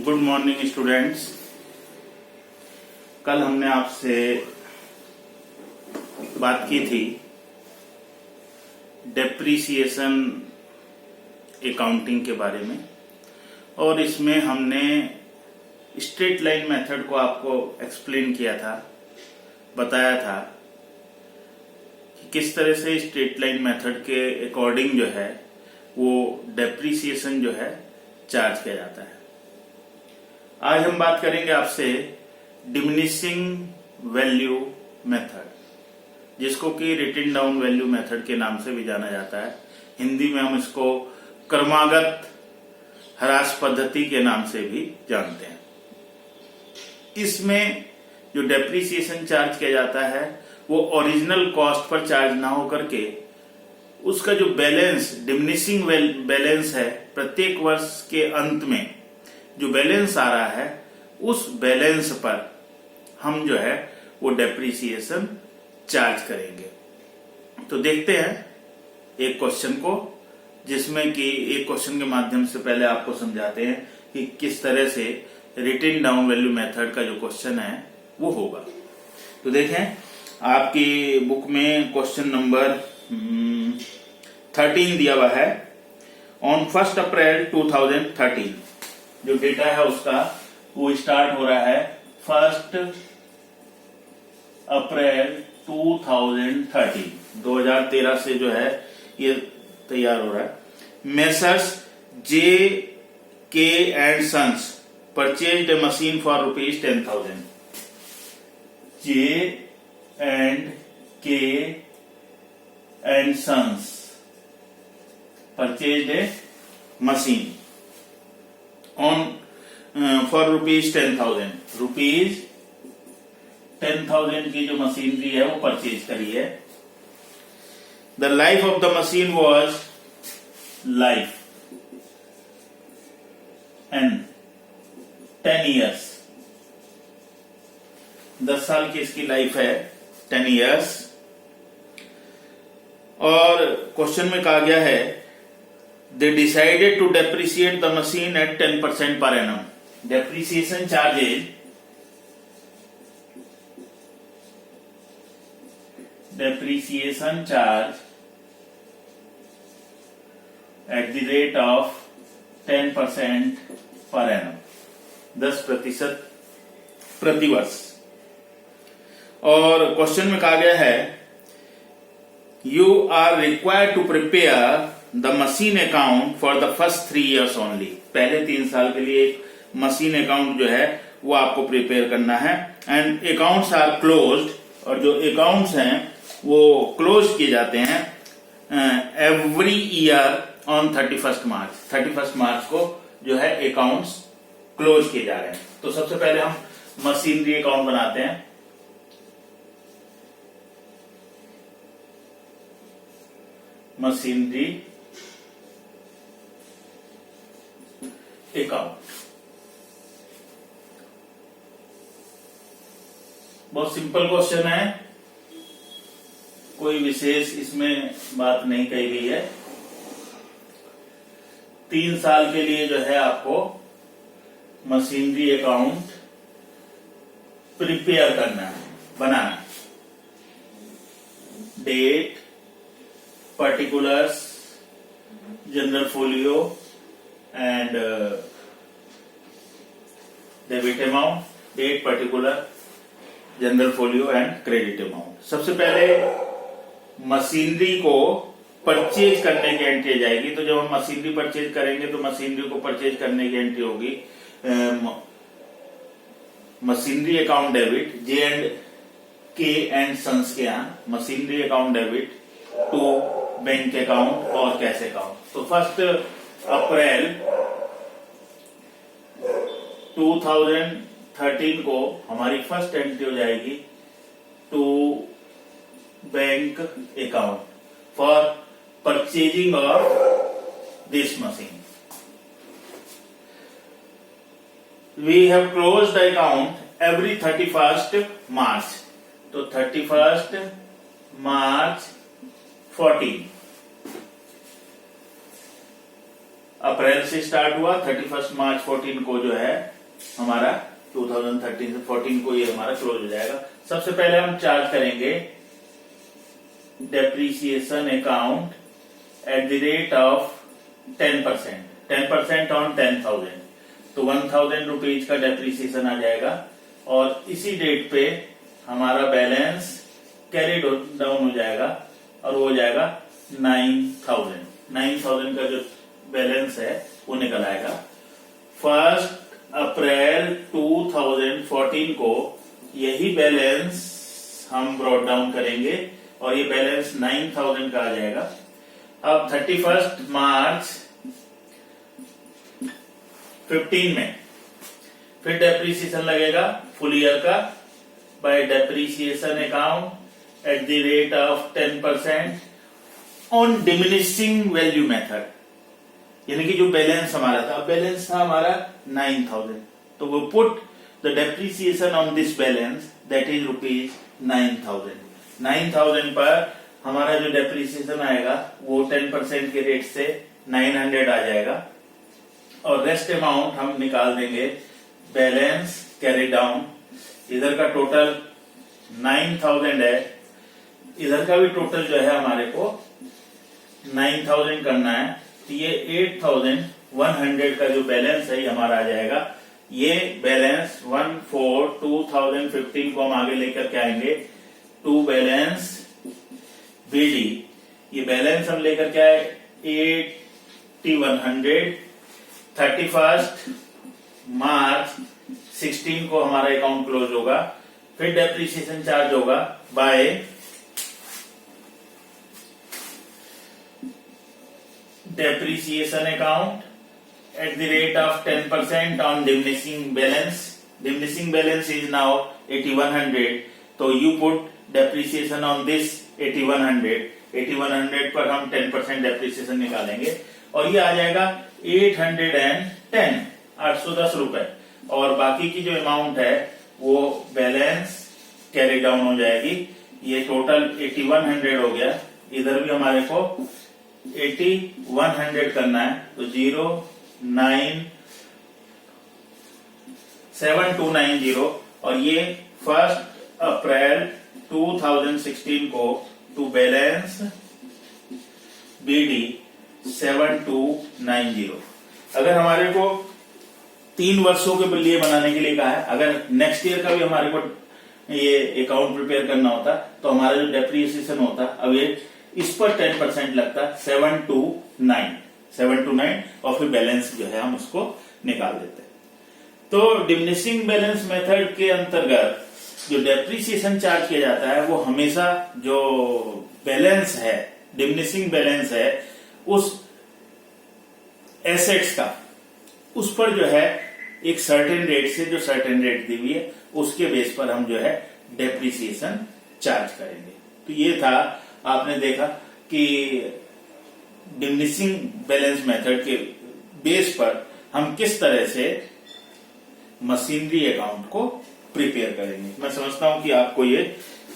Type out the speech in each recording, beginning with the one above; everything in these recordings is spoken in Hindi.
Good morning students. कल हमने आपसे बात की थी डेप्रीसिएशन अकाउंटिंग के बारे में, और इसमें हमने स्ट्रेट लाइन मेथड को आपको एक्सप्लेन किया था, बताया था कि किस तरह से स्ट्रेट लाइन मेथड के अकॉर्डिंग जो है वो डेप्रीसिएशन जो है चार्ज किया जाता है। आज हम बात करेंगे आपसे डिमिनिशिंग वैल्यू मेथड, जिसको कि रिटन डाउन वैल्यू मेथड के नाम से भी जाना जाता है। हिंदी में हम इसको क्रमागत ह्रास पद्धति के नाम से भी जानते हैं। इसमें जो डेप्रीसिएशन चार्ज किया जाता है वो ओरिजिनल कॉस्ट पर चार्ज ना होकर के उसका जो बैलेंस डिमिनिशिंग बैलेंस है, प्रत्येक वर्ष के अंत में जो बैलेंस आ रहा है उस बैलेंस पर हम जो है वो डेप्रीसिएशन चार्ज करेंगे। तो देखते हैं एक क्वेश्चन को, जिसमें कि एक क्वेश्चन के माध्यम से पहले आपको समझाते हैं कि किस तरह से रिटन डाउन वैल्यू मेथड का जो क्वेश्चन है वो होगा। तो देखें, आपकी बुक में क्वेश्चन नंबर 13 दिया हुआ है। ऑन 1 अप्रैल 2013 जो डेटा है उसका वो स्टार्ट हो रहा है 1 अप्रैल 2013 2013 से जो है ये तैयार हो रहा है। Messrs J K and sons purchased a machine for ₹10,000। J and K and sons purchased a machine on for ₹10,000। ₹10,000 की जो मशीनरी है वो परचेज करी है। The life of the machine was life and 10 years। 10 साल की इसकी लाइफ है, 10 years। और क्वेश्चन में कहा गया है they decided to depreciate the machine at 10% per annum। depreciation charges at the rate of 10% per annum, 10% प्रतिवर्ष। और क्वेश्चन में कहा गया है you are required to prepare the machine account for the first 3 years only. पहले 3 साल के लिए एक मशीन अकाउंट जो है वो आपको प्रिपेयर करना है। एंड अकाउंट्स आर क्लोज्ड, और जो अकाउंट्स हैं वो क्लोज किए जाते हैं एवरी ईयर ऑन 31 मार्च। 31 मार्च को जो है अकाउंट्स क्लोज किए जा रहे हैं। तो सबसे पहले हम मशीनरी अकाउंट बनाते हैं। मशीनरी अकाउंट बहुत सिंपल क्वेश्चन है, कोई विशेष इसमें बात नहीं कही गई है। 3 साल के लिए जो है आपको मशीनरी अकाउंट प्रिपेयर करना है, बनाना है। Date, particulars, general folio and debit amount, date, particular, general folio and credit amount. सबसे पहले मशीनरी को परचेज करने की एंट्री आ जाएगी। तो जब हम मशीनरी परचेज करेंगे तो मशीनरी को परचेज करने की एंट्री होगी machinery account debit, J and K and sons के यहाँ machinery account debit to bank account और कैश अकाउंट। तो 1 अप्रैल 2013 को हमारी फर्स्ट एंट्री हो जाएगी to bank account for purchasing of this machine. We have closed the account every 31st March. तो 31st मार्च 14 अप्रैल से स्टार्ट हुआ, 31 मार्च 14 को जो है हमारा 2013 से 14 को ये हमारा क्लोज हो जाएगा। सबसे पहले हम चार्ज करेंगे depreciation account at the rate of 10% on 10,000, तो 1,000 रुपीज का डेप्रीसिएशन आ जाएगा और इसी डेट पे हमारा बैलेंस कैरी डाउन हो जाएगा और वो हो जाएगा 9,000 का जो बैलेंस है वो निकल आएगा। 1 अप्रैल 2014 को यही बैलेंस हम ब्रॉट डाउन करेंगे और ये बैलेंस 9,000 का आ जाएगा। अब 31 मार्च 15 में फिर डेप्रीसिएशन लगेगा फुल ईयर का by depreciation account at the rate of 10% on diminishing value method, यानी कि जो बैलेंस हमारा था, बैलेंस था हमारा 9,000, तो वो put the depreciation on this balance that is rupees 9,000 पर हमारा जो डेप्रीसिएशन आएगा वो 10% के रेट से 900 आ जाएगा और रेस्ट अमाउंट हम निकाल देंगे बैलेंस कैरी डाउन। इधर का टोटल 9,000 है, इधर का भी टोटल जो है हमारे को 9,000 करना है, तो ये 8,100 का जो बैलेंस है ये हमारा आ जाएगा। ये बैलेंस 1/4/2015 को हम आगे लेकर के आएंगे टू बैलेंस बीडी। ये बैलेंस हम लेकर के आए 8,100। 31 मार्च 16 को हमारा अकाउंट क्लोज होगा, फिर डेप्रीसिएशन चार्ज होगा by depreciation account at the rate of 10% on diminishing balance. Diminishing balance is now 8,100, तो you put depreciation on this 8,100 पर हम 10% डेप्रीसिएशन निकालेंगे और ये आ जाएगा 810 रुपए और बाकी की जो अमाउंट है वो बैलेंस कैरी डाउन हो जाएगी। ये टोटल 8,100 हो गया, इधर भी हमारे को 8,100 करना है, तो 0,97290 और ये 1 अप्रैल 2016 को टू बैलेंस बीडी 7290। अगर हमारे को 3 वर्षों के लिए बनाने के लिए कहा है, अगर नेक्स्ट ईयर का भी हमारे को ये अकाउंट प्रिपेयर करना होता तो हमारा जो डेप्रिसिएशन होता, अब ये इस पर 10% लगता 729 और फिर बैलेंस जो है हम उसको निकाल देते। तो डिमिनिशिंग बैलेंस मेथड के अंतर्गत जो डेप्रिसिएशन चार्ज किया जाता है वो हमेशा जो बैलेंस है, डिमिनिशिंग बैलेंस है उस एसेट्स का, उस पर जो है एक सर्टेन रेट से, जो सर्टेन रेट दी हुई है उसके बेस पर हम जो है डेप्रिसिएशन चार्ज करेंगे। तो ये था, आपने देखा कि डिमिनिशिंग बैलेंस मेथड के बेस पर हम किस तरह से मशीनरी अकाउंट को प्रिपेयर करेंगे। मैं समझता हूं कि आपको ये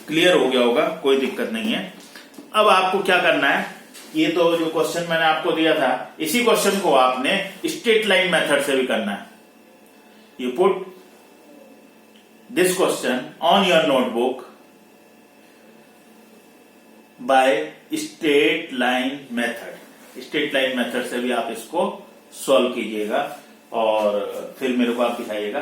क्लियर हो गया होगा, कोई दिक्कत नहीं है। अब आपको क्या करना है, ये तो जो क्वेश्चन मैंने आपको दिया था इसी क्वेश्चन को आपने स्ट्रेट लाइन मेथड से भी करना है। You put this question on your notebook by straight line method. Straight line method से भी आप इसको सॉल्व कीजिएगा और फिर मेरे को आप दिखाइएगा।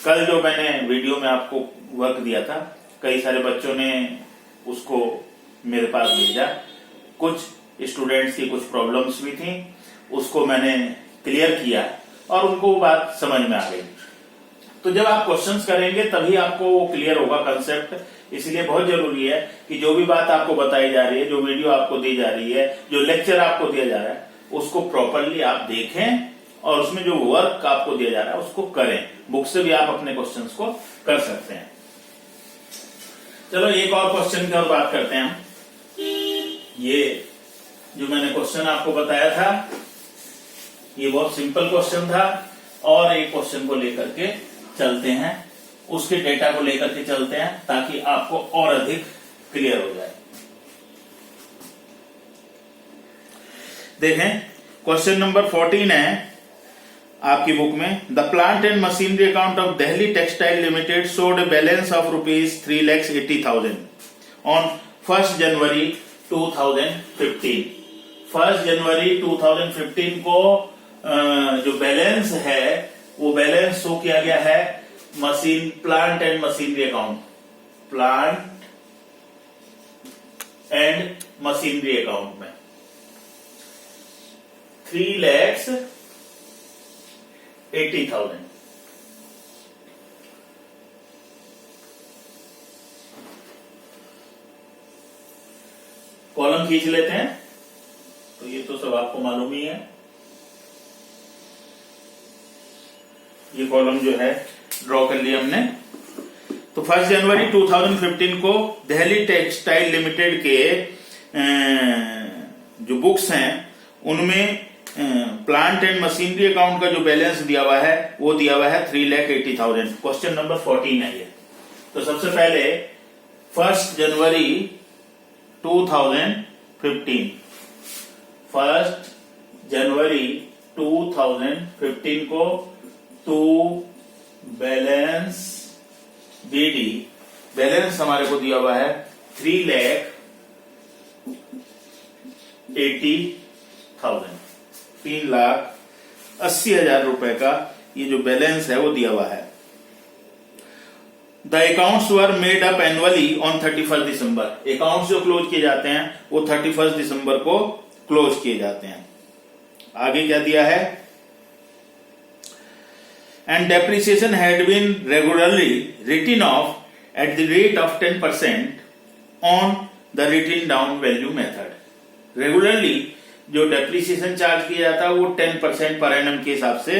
कल जो मैंने वीडियो में आपको वर्क दिया था, कई सारे बच्चों ने उसको मेरे पास भेजा, कुछ स्टूडेंट्स की कुछ प्रॉब्लम्स भी थी, उसको मैंने क्लियर किया और उनको वो बात समझ में आ गई। तो जब आप क्वेश्चंस करेंगे तभी आपको वो क्लियर होगा कंसेप्ट। इसलिए बहुत जरूरी है कि जो भी बात आपको बताई जा रही है, जो वीडियो आपको दी जा रही है, जो लेक्चर आपको दिया जा रहा है, उसको प्रॉपरली आप देखें और उसमें जो वर्क आपको दिया जा रहा है उसको करें। बुक से भी आप अपने क्वेश्चंस को कर सकते हैं। चलो एक और क्वेश्चन की और बात करते हैं हम। ये जो मैंने क्वेश्चन आपको बताया था ये बहुत सिंपल क्वेश्चन था और एक क्वेश्चन को लेकर के चलते हैं, उसके डेटा को लेकर के चलते हैं ताकि आपको और अधिक क्लियर हो जाए। देखें क्वेश्चन नंबर 14 है, आपकी बुक में, the plant and machinery account of Delhi textile limited showed a balance of ₹3,80,000 on 1 जनवरी 2015। 1 जनवरी 2015 को जो बैलेंस है वो बैलेंस शो किया गया है plant and machinery account, plant and machinery account में 3,80,000। कॉलम खींच लेते हैं, तो ये तो सब आपको मालूम ही है। ये कॉलम जो है ड्रॉ कर लिया हमने। तो 1 जनवरी 2015 को दिल्ली टेक्सटाइल लिमिटेड के जो बुक्स हैं उनमें प्लांट एंड मशीनरी अकाउंट का जो बैलेंस दिया हुआ है वो दिया हुआ है 3,80,000। क्वेश्चन नंबर 14 है ये। तो सबसे पहले 1 जनवरी 2015, 1 जनवरी 2015 को टू बैलेंस बीडी, बैलेंस हमारे को दिया हुआ है 3,80,000, 3,80,000 रुपए का ये जो बैलेंस है वो दिया हुआ है। The accounts were made up annually on 31 December. Accounts जो क्लोज किए जाते हैं वो 31 दिसंबर को क्लोज किए जाते हैं। आगे क्या दिया है, and depreciation had been regularly written off at the rate of 10% on the written down value method। Regularly जो डेप्रिसिएशन चार्ज किया जाता है वो 10% पर एनम के हिसाब से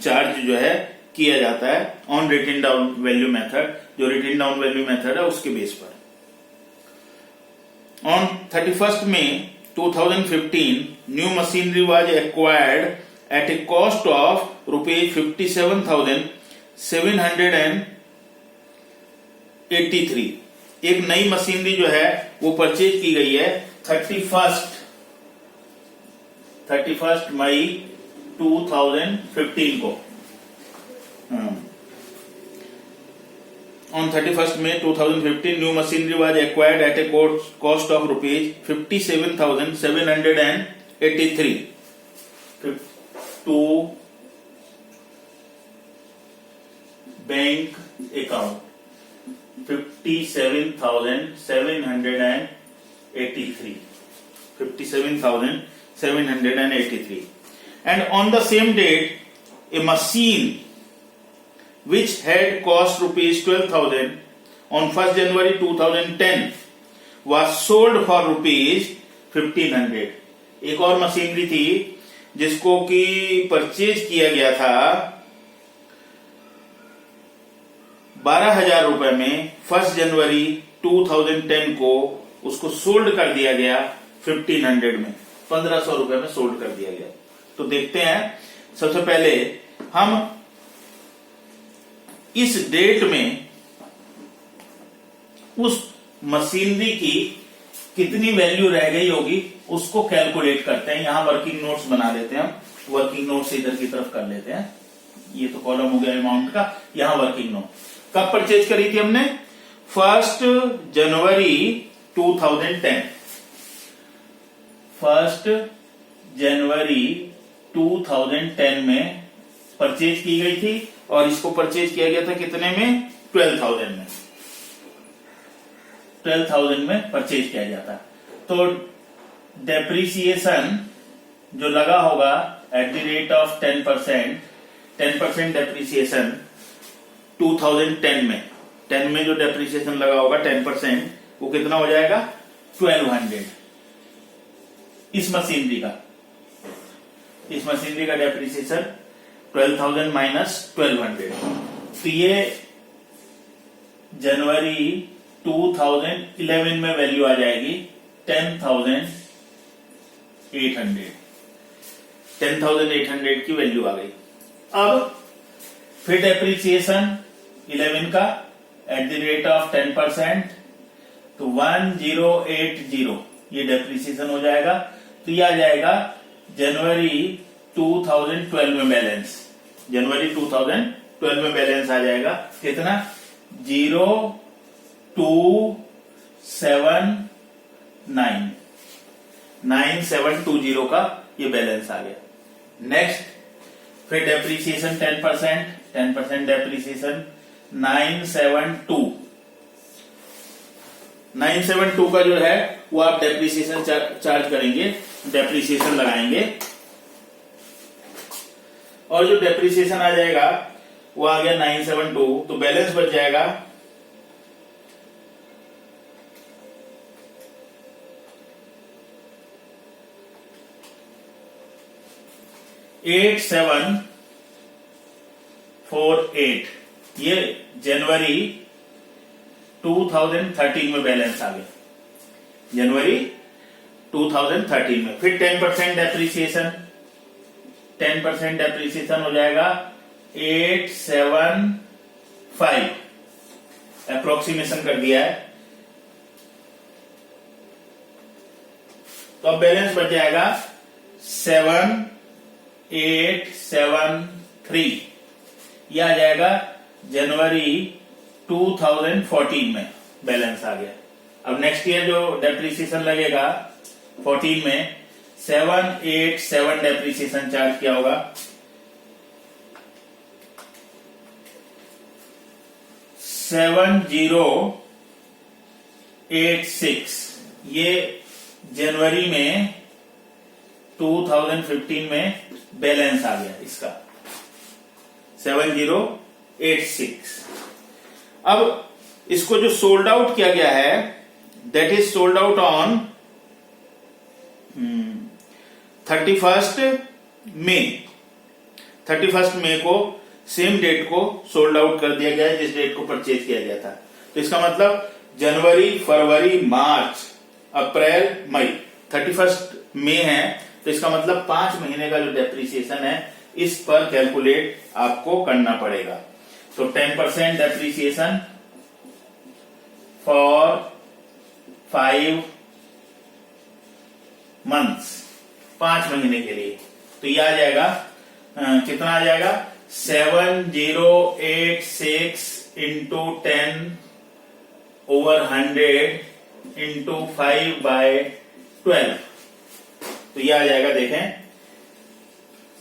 चार्ज जो है किया जाता है on written down value method, जो रिटन डाउन वैल्यू मेथड है उसके बेस पर। On 31 May 2015 new machinery was acquired at a cost of ₹57,783। एक नई मशीनरी जो है वो परचेज की गई है 31 मई 2015 को। On 31 May 2015 new machinery was acquired at a cost of ₹57,783 to bank account, 57,783, 57,783, and on the same date a machine which had cost ₹12,000 on 1 January 2010 was sold for ₹1,500। एक और मशीनरी थी जिसको कि परचेज किया गया था 12,000 रुपए में 1 जनवरी 2010 को, उसको सोल्ड कर दिया गया 1,500 में, 1,500 रुपए में सोल्ड कर दिया गया। तो देखते हैं, सबसे पहले हम इस डेट में उस मशीनरी की कितनी वैल्यू रह गई होगी उसको कैलकुलेट करते हैं। यहां वर्किंग नोट्स बना लेते हैं, हम वर्किंग नोट्स इधर की तरफ कर लेते हैं। ये तो कॉलम हो गया अमाउंट का, यहां वर्किंग नोट कब परचेज करी थी हमने, 1 जनवरी 2010, 1 जनवरी 2010 में परचेज की गई थी और इसको परचेज किया गया था कितने में, 12,000 में, 12,000 में परचेज किया जाता। तो डेप्रिसिएशन जो लगा होगा eight the rate of 10% depreciation 2010 में, 10 में जो डेप्रिसिएशन लगा होगा 10%, वो कितना हो जाएगा 1200। इस मशीनरी का डेप्रिसिएशन 12,000 माइनस 1200। तो ये जनवरी 2011 में वैल्यू आ जाएगी 10,800 की वैल्यू आ गई। अब फिर डेप्रिसिएशन 11 का एट द रेट ऑफ 10%, तो 1080 ये डेप्रिसिएशन हो जाएगा। तो ये आ जाएगा जनवरी 2012 में बैलेंस, जनवरी 2012 में बैलेंस आ जाएगा कितना 9720 का ये बैलेंस आ गया। नेक्स्ट फिर डेप्रीसिएशन 10% डेप्रीसिएशन 972 का जो है वो आप डेप्रीसिएशन चार्ज करेंगे, डेप्रीसिएशन लगाएंगे और जो डेप्रीसिएशन आ जाएगा वो आ गया 972, तो बैलेंस बच जाएगा 8748। ये जनवरी 2013 में बैलेंस आ गया, जनवरी 2013 में। फिर 10% डेप्रीसिएशन हो जाएगा 875, अप्रोक्सीमेशन कर दिया है। तो अब बैलेंस बच जाएगा 7873, यह आ जाएगा जनवरी 2014 में बैलेंस आ गया। अब नेक्स्ट ईयर जो डेप्रीसिएशन लगेगा 14 में 787 डेप्रीसिएशन चार्ज किया होगा, 7086, ये जनवरी में 2015 में बैलेंस आ गया इसका 7086। अब इसको जो सोल्ड आउट किया गया है that is sold out on 31 मई को, सेम डेट को सोल्ड आउट कर दिया गया है जिस डेट को परचेज किया गया था। तो इसका मतलब जनवरी, फरवरी, मार्च, अप्रैल, मई, 31 मई है, तो इसका मतलब 5 महीने का जो डेप्रीसिएशन है इस पर कैलकुलेट आपको करना पड़ेगा। तो 10% डेप्रीसिएशन फॉर 5 मंथ्स, 5 महीने के लिए, तो यह आ जाएगा कितना आ जाएगा 7086 इंटू 10/100 इंटू 5/12, तो यह आ जाएगा देखें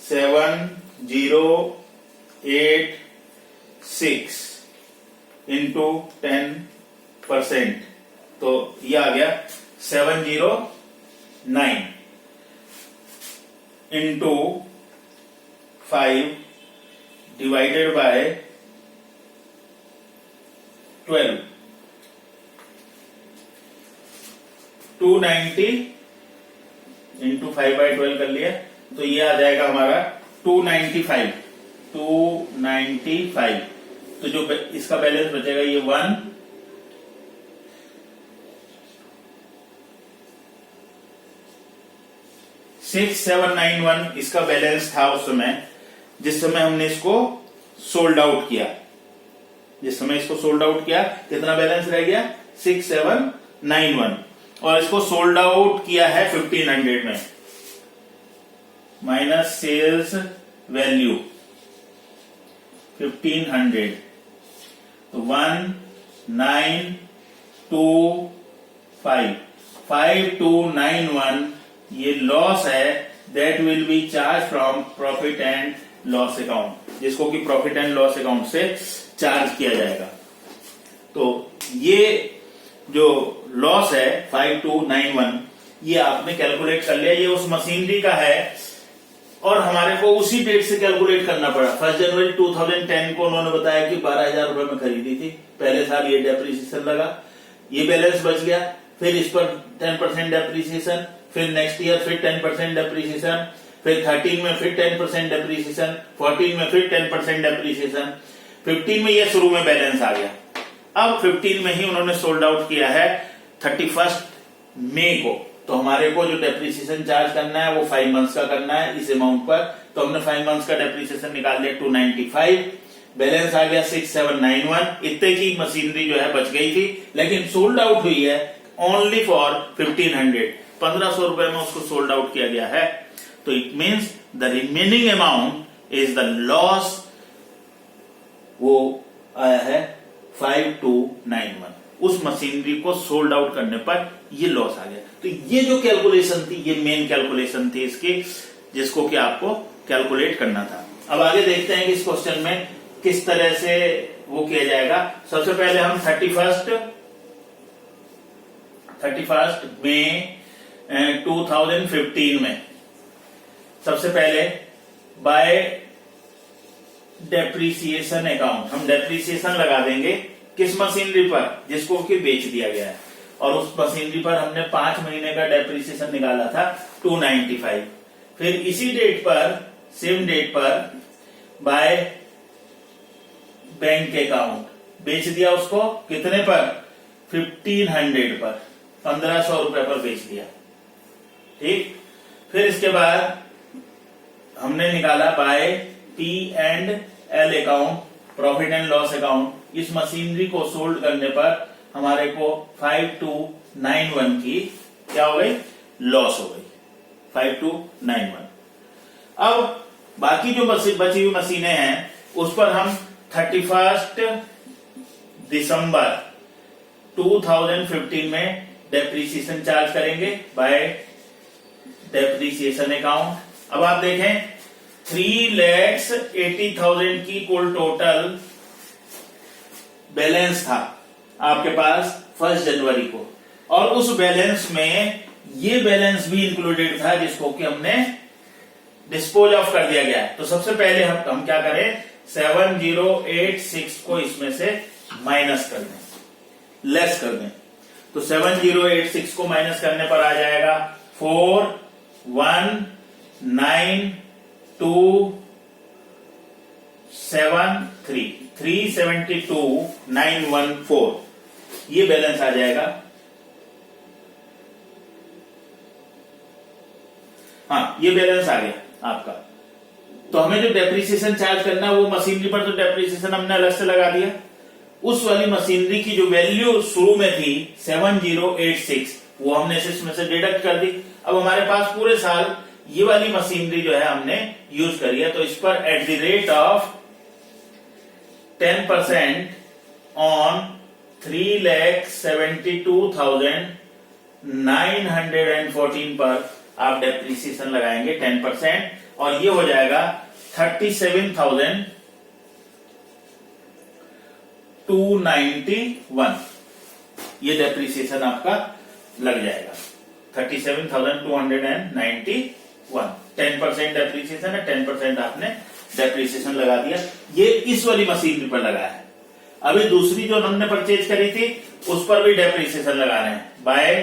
7086 इंटू 10%, तो यह आ गया 709 इंटू 5 डिवाइडेड बाय 12, 290 इंटू 5/12 कर लिया, तो ये आ जाएगा हमारा 295। तो जो इसका बैलेंस बचेगा ये 16791 इसका बैलेंस था उस समय, जिस समय हमने इसको सोल्ड आउट किया। कितना बैलेंस रह गया 6791, और इसको सोल्ड आउट किया है 1500 में, माइनस सेल्स वैल्यू 1500, तो 5291 ये लॉस है, that will be charge from profit and loss account, जिसको कि प्रॉफिट एंड लॉस अकाउंट से चार्ज किया जाएगा। तो ये जो लॉस है 5291, ये आपने कैलकुलेट कर लिया, ये उस मशीनरी का है और हमारे को उसी डेट से कैलकुलेट करना पड़ा। 1 जनवरी 2010 को उन्होंने बताया कि 12,000 रुपए में खरीदी थी, पहले साल ये डेप्रीसिएशन लगा, ये बैलेंस बच गया, फिर इस पर 10% डेप्रीसिएशन, फिर नेक्स्ट ईयर फिर 10% डेप्रीसिएशन, फिर 13 में फिर 10% डेप्रीसिएशन, 14 में फिर 10% डेप्रीसिएशन, 15 में ये शुरू में बैलेंस आ गया। अब 15 में ही उन्होंने सोल्ड आउट किया है 31 मई को, तो हमारे को जो डेप्रीसिएशन चार्ज करना है वो 5 मंथ्स का करना है इस अमाउंट पर, तो हमने 5 मंथ्स का डेप्रीसिएशन निकाल लिया 295, बैलेंस आ गया 6791, इतने की मशीनरी जो है बच गई थी, लेकिन सोल्ड आउट हुई है ओनली फॉर 1500, 1500 रुपए में उसको सोल्ड आउट किया गया है। तो it means the remaining amount is the loss, वो आया है 5291। उस मशीनरी को सोल्ड आउट करने पर ये लॉस आ गया। तो ये जो कैलकुलेशन थी, ये मेन कैलकुलेशन थी इसकी, जिसको कि आपको कैलकुलेट करना था। अब आगे देखते हैं कि इस क्वेश्चन में किस तरह से वो किया जाएगा। सबसे पहले हम 31 मई 2015 में सबसे पहले बाय डेप्रीसिएशन अकाउंट, हम डेप्रीसिएशन लगा देंगे किस मशीनरी पर, जिसको कि बेच दिया गया है, और उस मशीनरी पर हमने 5 महीने का डेप्रीसिएशन निकाला था 295। फिर इसी डेट पर, सेम डेट पर बाय बैंक अकाउंट बेच दिया उसको, कितने पर, 1500 पर, 1500 रुपए पर बेच दिया। ठीक, फिर इसके बाद हमने निकाला by P&L account, profit and loss account. इस मशीनरी को सोल्ड करने पर हमारे को 5291 की क्या हो गई, लॉस हो गई, 5291। अब बाकी जो बची हुई मशीनें हैं उस पर हम 31 दिसंबर 2015 में डेप्रीसिएशन चार्ज करेंगे बाय डेप्रीसिएशन अकाउंट। अब आप देखें 3,80,000 की कुल टोटल बैलेंस था आपके पास 1 जनवरी को, और उस बैलेंस में ये बैलेंस भी इंक्लूडेड था जिसको कि हमने डिस्पोज ऑफ कर दिया गया है। तो सबसे पहले हम क्या करें, 7086 को इसमें से माइनस कर दें, लेस कर दें। तो 7086 को माइनस करने पर आ जाएगा 419,273 372,914 ये बैलेंस आ जाएगा। हाँ, ये बैलेंस आ गया आपका। तो हमें जो डेप्रीसिएशन चार्ज करना है वो मशीनरी पर तो डेप्रीसिएशन हमने अलग से लगा दिया। उस वाली मशीनरी की जो वैल्यू शुरू में थी 7086 वो हमने इसमें से डिडक्ट कर दी। अब हमारे पास पूरे साल ये वाली मशीनरी जो है हमने यूज करी है, तो इस पर eight the rate of 10% on 3,72,914 पर आप डेप्रीसिएशन लगाएंगे 10%, और ये हो जाएगा 37,291। ये डेप्रीसिएशन आपका लग जाएगा 37,291। 10% डेप्रीसिएशन है, 10% आपने डेप्रीसिएशन लगा दिया। ये इस वाली मशीनरी पर लगा है। अभी दूसरी जो हमने परचेज करी थी उस पर भी डेप्रीसिएशन लगा रहे हैं बाय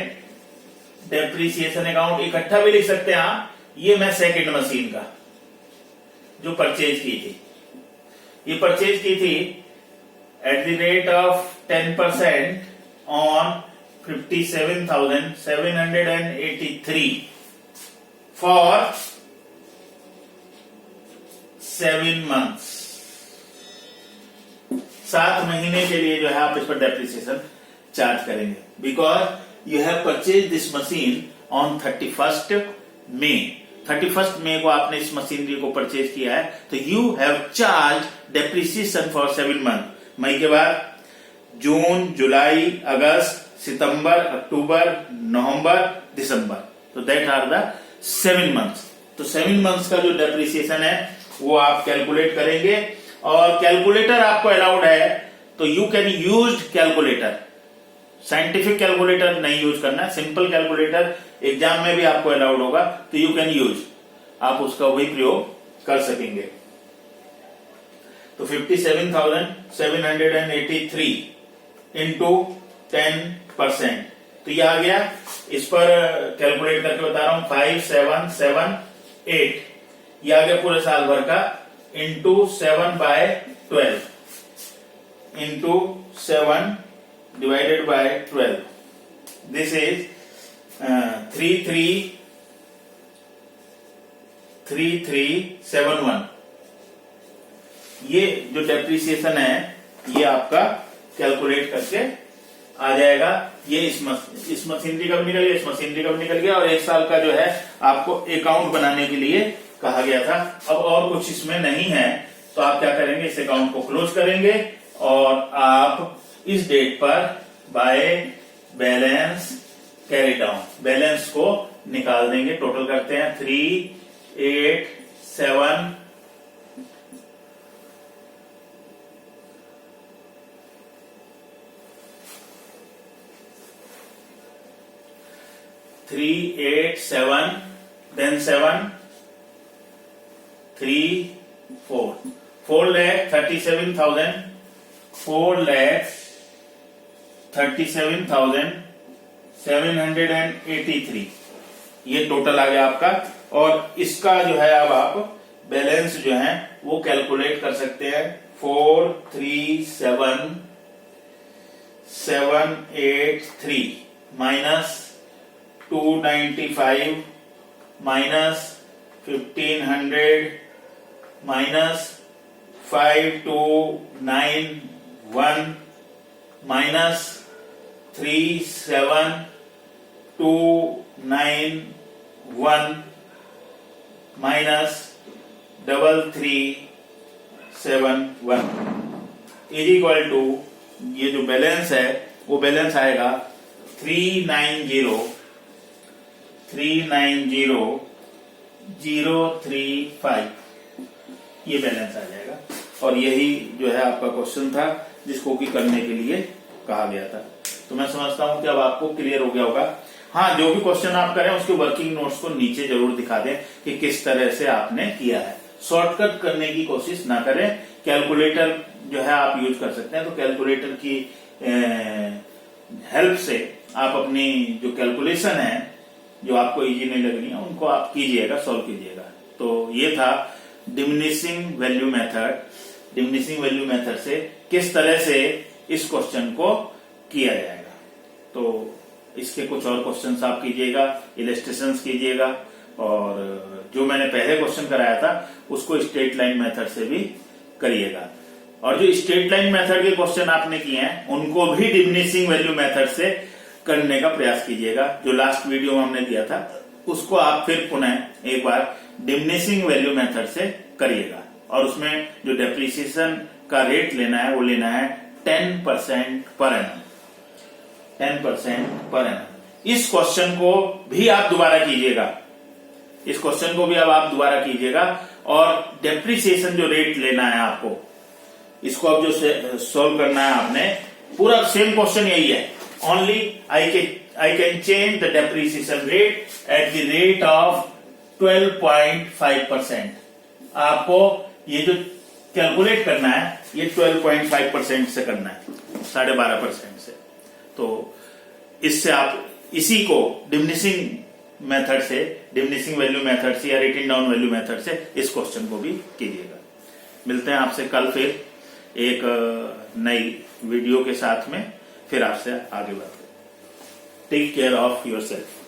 डेप्रीसिएशन अकाउंट। इकट्ठा भी लिख सकते हैं आप। ये मैं सेकंड मशीन का जो परचेज की थी, ये परचेज की थी eight the rate of 10% on 57,783 for 7 months। 7 महीने के लिए जो है आप इस पर डेप्रीसिएशन चार्ज करेंगे, because you have purchase this machine on 31 मई। 31 मई को आपने इस मशीनरी को परचेज किया है, तो you have charge depreciation for 7 months। मई के बाद जून, जुलाई, अगस्त, सितंबर, अक्टूबर, नवंबर, दिसंबर, तो दैट आर द 7 months। तो 7 months का जो डेप्रीसिएशन है वो आप कैलकुलेट करेंगे, और कैलकुलेटर आपको अलाउड है तो you can use calculator. Scientific calculator नहीं यूज करना है, सिंपल कैलकुलेटर एग्जाम में भी आपको अलाउड होगा, तो यू कैन यूज, आप उसका वही प्रयोग कर सकेंगे। तो 57,783 इंटू 10%, तो ये आ गया। इस पर कैलकुलेट करके बता रहा हूं 5778, ये आ गया पूरे साल भर का, into 7/12 into 7 divided by 12, this is 3371। ये जो डेप्रीसिएशन है ये आपका कैलकुलेट करके आ जाएगा। ये इस मशीनरी का भी निकल गया, इस मशीनरी का भी निकल गया, और 1 साल का जो है आपको अकाउंट बनाने के लिए कहा गया था। अब और कुछ इसमें नहीं है तो आप क्या करेंगे, इस अकाउंट को क्लोज करेंगे और आप इस डेट पर by balance carry down, balance को निकाल देंगे। टोटल करते हैं 387 387 then 7 3 4 4,37,783 ये टोटल आ गया आपका। और इसका जो है अब आप बैलेंस जो है वो कैलकुलेट कर सकते हैं। 43783 minus 295 minus 1500 minus 5291 minus 37291 minus 3371 is equal to, ये जो बैलेंस है वो बैलेंस आएगा 390,035 ये बैलेंस आ जाएगा। और यही जो है आपका क्वेश्चन था जिसको कि करने के लिए कहा गया था। तो मैं समझता हूं कि अब आपको क्लियर हो गया होगा। हाँ, जो भी क्वेश्चन आप करें उसके वर्किंग नोट्स को नीचे जरूर दिखा दें कि किस तरह से आपने किया है। शॉर्टकट करने की कोशिश ना करें। कैलकुलेटर जो है आप यूज कर सकते हैं, तो कैलकुलेटर की हेल्प से आप अपनी जो कैलकुलेशन है जो आपको इजी नहीं लगनी है उनको आप कीजिएगा, सॉल्व कीजिएगा। तो ये था diminishing value method. Diminishing value method से किस तरह से इस क्वेश्चन को किया जाएगा। तो इसके कुछ और क्वेश्चंस आप कीजिएगा, इलस्ट्रेशंस कीजिएगा, और जो मैंने पहले क्वेश्चन कराया था उसको स्ट्रेट लाइन मेथड से भी करिएगा। और जो स्ट्रेट लाइन मेथड के क्वेश्चन आपने किए हैं उनको भी डिमिनिशिंग वैल्यू मेथड से करने का प्रयास कीजिएगा। जो लास्ट वीडियो में हमने दिया था उसको आप फिर पुनः एक बार डिमिनिशिंग वैल्यू मेथड से करिएगा। और उसमें जो डेप्रिसिएशन का रेट लेना है वो लेना है 10% पर एनम। 10% per annum. इस क्वेश्चन को भी आप दोबारा कीजिएगा, इस क्वेश्चन को भी अब आप दोबारा कीजिएगा। और डेप्रिसिएशन जो रेट लेना है आपको, इसको अब जो सोल्व करना है आपने, पूरा सेम क्वेश्चन यही है। Only I can change the depreciation rate at the rate of 12.5%। आपको ये जो कैलकुलेट करना है ये 12.5% से करना है, 12.5% से। तो इससे आप इसी को डिमिनिशिंग मेथड से, डिमिनिशिंग वैल्यू मेथड से या रेटिंग डाउन वैल्यू मेथड से इस क्वेश्चन को भी कीजिएगा। मिलते हैं आपसे कल फिर एक नई वीडियो के साथ में, फिर आपसे आगे बात करें। Take care of yourself.